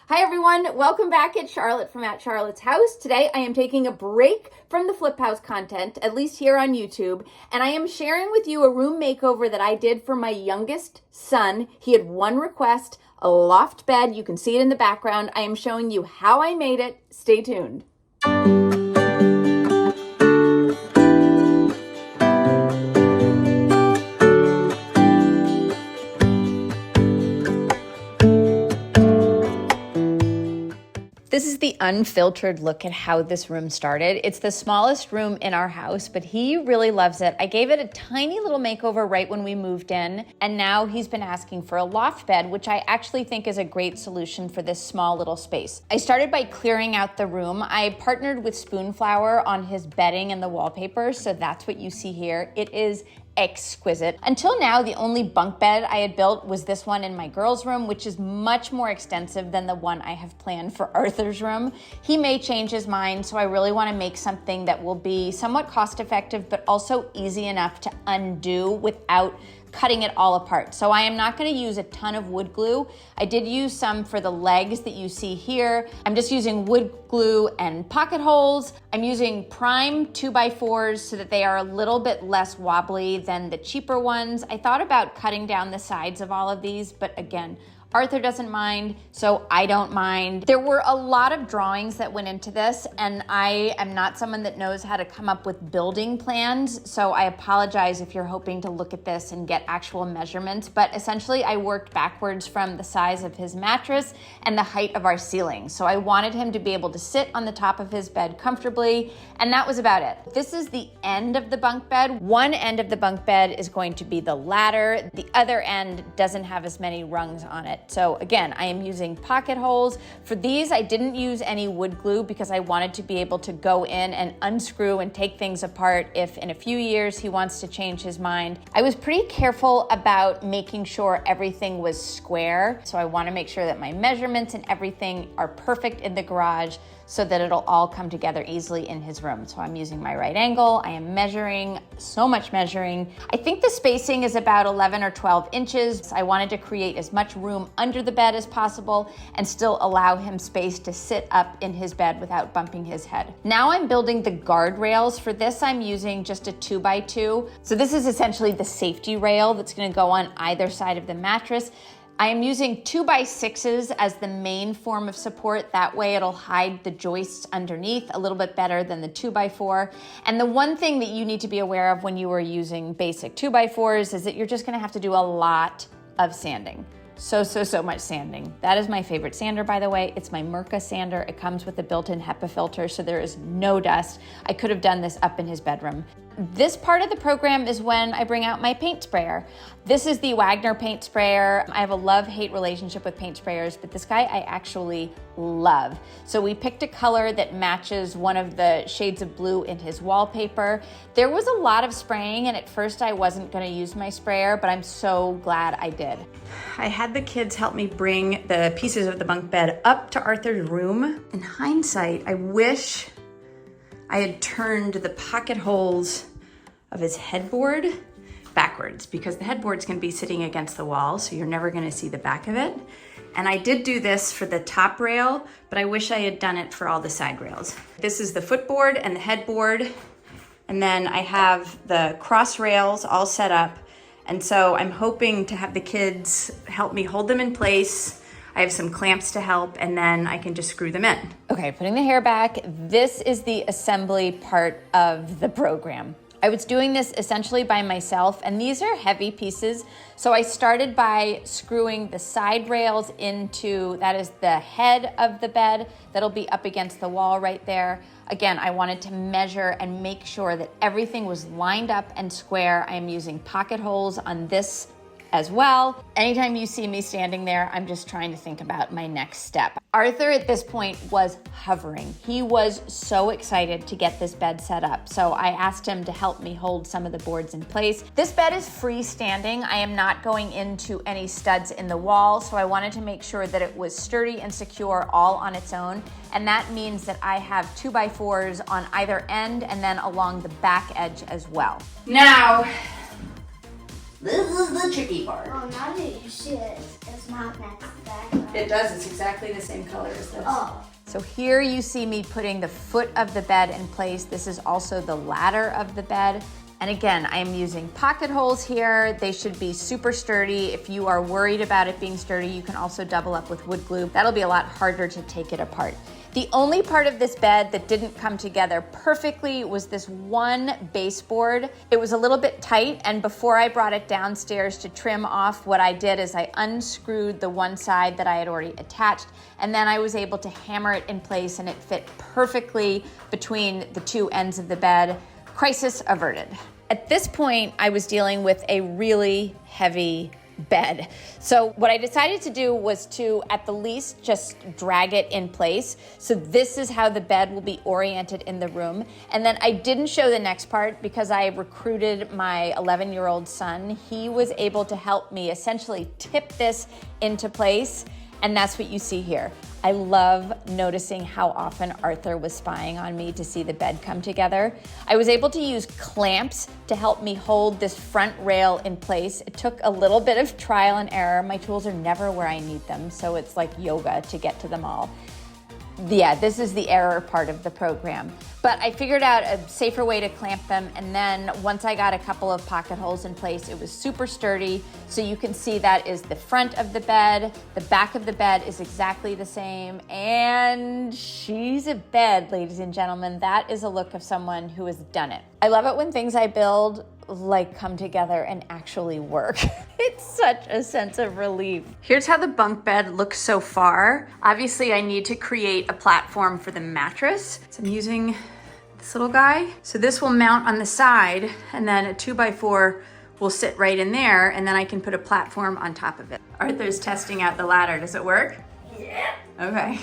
Hi everyone, welcome back at Charlotte from At Charlotte's House. Today I am taking a break from the Flip House content, at least here on YouTube, and I am sharing with you a room makeover that I did for my youngest son. He had one request, a loft bed. You can see it in the background. I am showing you how I made it. Stay tuned. This is the unfiltered look at how this room started. It's the smallest room in our house, but he really loves it. I gave it a tiny little makeover right when we moved in, and now he's been asking for a loft bed, which I actually think is a great solution for this small little space. I started by clearing out the room. I partnered with Spoonflower on his bedding and the wallpaper, so that's what you see here. It is exquisite. Until now, the only bunk bed I had built was this one in my girls' room, which is much more extensive than the one I have planned for Arthur's room. He may change his mind, so I really want to make something that will be somewhat cost-effective, but also easy enough to undo without cutting it all apart. So I am not going to use a ton of wood glue. I did use some for the legs that you see here. I'm just using wood glue and pocket holes. I'm using prime 2x4s so that they are a little bit less wobbly than the cheaper ones. I thought about cutting down the sides of all of these, but again, Arthur doesn't mind, so I don't mind. There were a lot of drawings that went into this, and I am not someone that knows how to come up with building plans, so I apologize if you're hoping to look at this and get actual measurements, but essentially I worked backwards from the size of his mattress and the height of our ceiling. So I wanted him to be able to sit on the top of his bed comfortably, and that was about it. This is the end of the bunk bed. One end of the bunk bed is going to be the ladder. The other end doesn't have as many rungs on it. So again, I am using pocket holes. For these, I didn't use any wood glue because I wanted to be able to go in and unscrew and take things apart if in a few years he wants to change his mind. I was pretty careful about making sure everything was square. So I want to make sure that my measurements and everything are perfect in the garage so that it'll all come together easily in his room. So I'm using my right angle. I am measuring, so much measuring. I think the spacing is about 11 or 12 inches. I wanted to create as much room under the bed as possible and still allow him space to sit up in his bed without bumping his head. Now I'm building the guardrails. For this, I'm using just a 2x2. So this is essentially the safety rail that's gonna go on either side of the mattress. I am using 2x6s as the main form of support. That way it'll hide the joists underneath a little bit better than the 2x4. And the one thing that you need to be aware of when you are using basic 2x4s is that you're just gonna have to do a lot of sanding. So much sanding. That is my favorite sander, by the way. It's my Mirka sander. It comes with a built-in HEPA filter, so there is no dust. I could have done this up in his bedroom. This part of the program is when I bring out my paint sprayer. This is the Wagner paint sprayer. I have a love-hate relationship with paint sprayers, but this guy I actually love. So we picked a color that matches one of the shades of blue in his wallpaper. There was a lot of spraying, and at first I wasn't gonna use my sprayer, but I'm so glad I did. I had the kids help me bring the pieces of the bunk bed up to Arthur's room. In hindsight, I wish I had turned the pocket holes of his headboard backwards because the headboard's gonna be sitting against the wall, so you're never gonna see the back of it. And I did do this for the top rail, but I wish I had done it for all the side rails. This is the footboard and the headboard, and then I have the cross rails all set up. And so I'm hoping to have the kids help me hold them in place. I have some clamps to help, and then I can just screw them in. Okay, putting the hair back. This is the assembly part of the program. I was doing this essentially by myself, and these are heavy pieces. So I started by screwing the side rails into, that is the head of the bed that'll be up against the wall right there. Again, I wanted to measure and make sure that everything was lined up and square. I am using pocket holes on this as well. Anytime you see me standing there, I'm just trying to think about my next step. Arthur at this point was hovering. He was so excited to get this bed set up. So I asked him to help me hold some of the boards in place. This bed is freestanding. I am not going into any studs in the wall. So I wanted to make sure that it was sturdy and secure all on its own. And that means that I have 2x4s on either end and then along the back edge as well. Now, This is the tricky part. Oh, now that you see it, it's not next to that. It does, it's exactly the same color as this. Oh. So here you see me putting the foot of the bed in place. This is also the ladder of the bed. And again, I am using pocket holes here. They should be super sturdy. If you are worried about it being sturdy, you can also double up with wood glue. That'll be a lot harder to take it apart. The only part of this bed that didn't come together perfectly was this one baseboard. It was a little bit tight, and before I brought it downstairs to trim off, what I did is I unscrewed the one side that I had already attached, and then I was able to hammer it in place, and it fit perfectly between the two ends of the bed. Crisis averted. At this point, I was dealing with a really heavy bed. So what I decided to do was to, at the least, just drag it in place. So this is how the bed will be oriented in the room. And then I didn't show the next part because I recruited my 11-year-old son. He was able to help me essentially tip this into place. And that's what you see here. I love noticing how often Arthur was spying on me to see the bed come together. I was able to use clamps to help me hold this front rail in place. It took a little bit of trial and error. My tools are never where I need them, so it's like yoga to get to them all. Yeah, this is the error part of the program. But I figured out a safer way to clamp them, and then once I got a couple of pocket holes in place, it was super sturdy. So you can see that is the front of the bed, the back of the bed is exactly the same, and she's a bed, ladies and gentlemen. That is a look of someone who has done it. I love it when things I build come together and actually work. It's such a sense of relief. Here's how the bunk bed looks so far. Obviously, I need to create a platform for the mattress. So I'm using this little guy. So this will mount on the side, and then a 2x4 will sit right in there, and then I can put a platform on top of it. Arthur's testing out the ladder. Does it work? Yeah. Okay.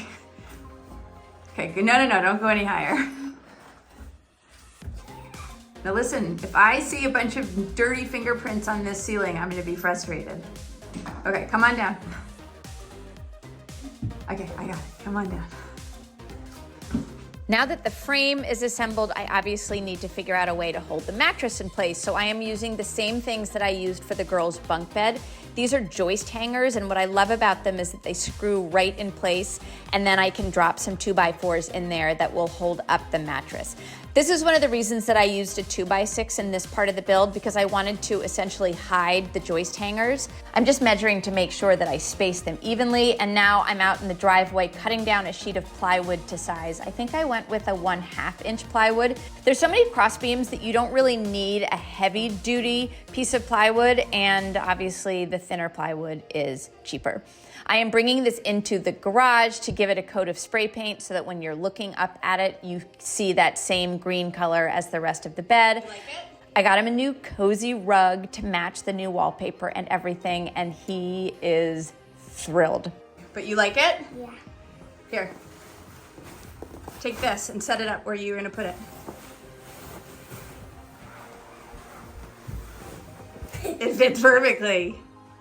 Okay, good. No, don't go any higher. Now listen, if I see a bunch of dirty fingerprints on this ceiling, I'm gonna be frustrated. Okay, come on down. Okay, I got it, come on down. Now that the frame is assembled, I obviously need to figure out a way to hold the mattress in place. So I am using the same things that I used for the girls' bunk bed. These are joist hangers, and what I love about them is that they screw right in place, and then I can drop some 2x4s in there that will hold up the mattress. This is one of the reasons that I used a 2x6 in this part of the build, because I wanted to essentially hide the joist hangers. I'm just measuring to make sure that I space them evenly, and now I'm out in the driveway cutting down a sheet of plywood to size. I think I went with a 1/2 inch plywood. There's so many cross beams that you don't really need a heavy duty piece of plywood, and obviously the thinner plywood is cheaper. I am bringing this into the garage to give it a coat of spray paint so that when you're looking up at it, you see that same green color as the rest of the bed. You like it? I got him a new cozy rug to match the new wallpaper and everything, and he is thrilled. But you like it? Yeah. Here, take this and set it up where you're gonna put it. It fits perfectly.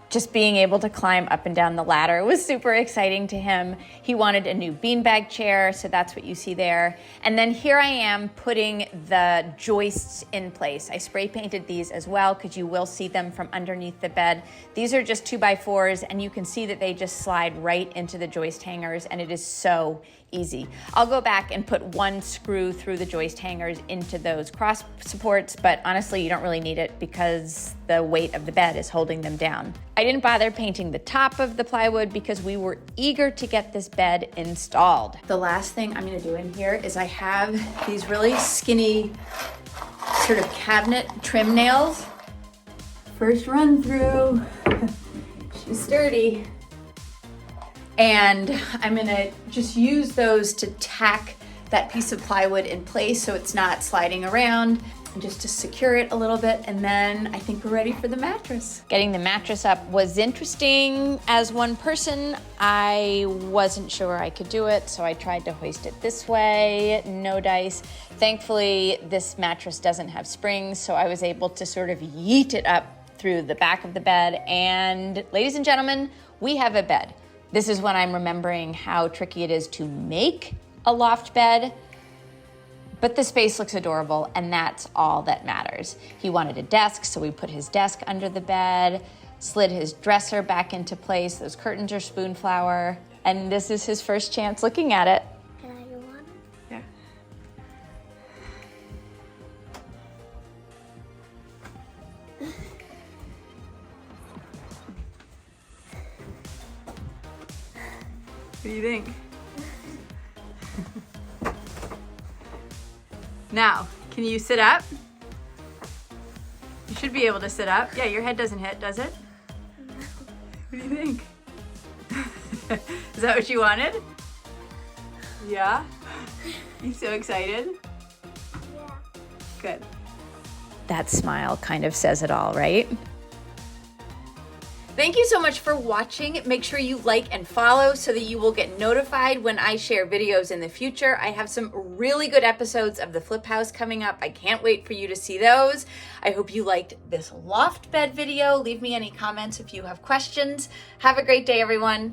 Just being able to climb up and down the ladder was super exciting to him. He wanted a new beanbag chair, so that's what you see there. And then here I am putting the joists in place. I spray painted these as well because you will see them from underneath the bed. These are just 2x4s, and you can see that they just slide right into the joist hangers, and it is so easy. I'll go back and put one screw through the joist hangers into those cross supports, but honestly, you don't really need it because the weight of the bed is holding them down. I didn't bother painting the top of the plywood because we were eager to get this bed installed. The last thing I'm gonna do in here is I have these really skinny sort of cabinet trim nails. First run through, she's sturdy. And I'm gonna just use those to tack that piece of plywood in place so it's not sliding around, and just to secure it a little bit, and then I think we're ready for the mattress. Getting the mattress up was interesting. As one person, I wasn't sure I could do it, so I tried to hoist it this way, no dice. Thankfully, this mattress doesn't have springs, so I was able to sort of yeet it up through the back of the bed, and ladies and gentlemen, we have a bed. This is when I'm remembering how tricky it is to make a loft bed, But the space looks adorable, and that's all that matters. He wanted a desk, so we put his desk under the bed, slid his dresser back into place. Those curtains are Spoonflower, and this is his first chance looking at it. Can I do one? Yeah. What do you think? Now, can you sit up? You should be able to sit up. Yeah, your head doesn't hit, does it? No. What do you think? Is that what you wanted? Yeah? You so excited? Yeah. Good. That smile kind of says it all, right? Thank you so much for watching. Make sure you like and follow so that you will get notified when I share videos in the future. I have some really good episodes of the Flip House coming up. I can't wait for you to see those. I hope you liked this loft bed video. Leave me any comments if you have questions. Have a great day, everyone.